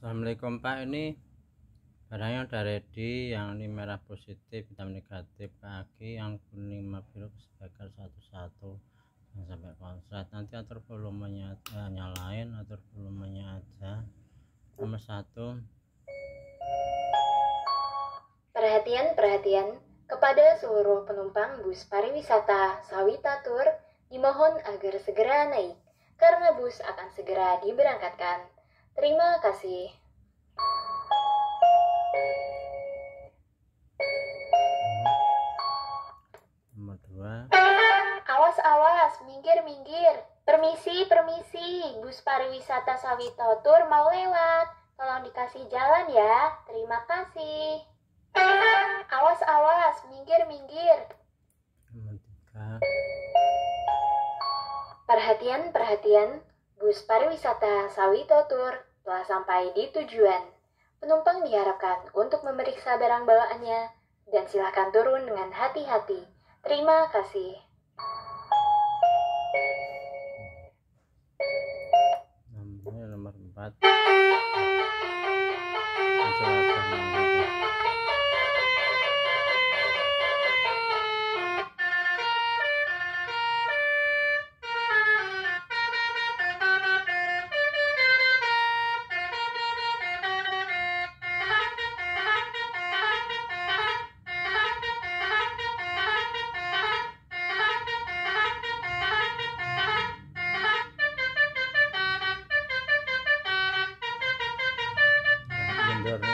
Assalamualaikum Pak, ini barangnya udah ready. Yang ini merah positif, hitam negatif, kaki yang kuning biru speaker satu-satu sampai konslet. Nanti atur volumenya, nyalain, atur volumenya aja. Nomor 1. Perhatian kepada seluruh penumpang bus pariwisata Sawita Tour, dimohon agar segera naik karena bus akan segera diberangkatkan. Terima kasih. Nomor 2. Awas, minggir. Permisi, bus pariwisata Sawita Tour mau lewat. Tolong dikasih jalan ya. Terima kasih. Awas, minggir. Nomor 3. Perhatian, bus pariwisata Sawita Tour telah sampai di tujuan. Penumpang diharapkan untuk memeriksa barang bawaannya dan silakan turun dengan hati-hati. Terima kasih. Nomor 4. Mundur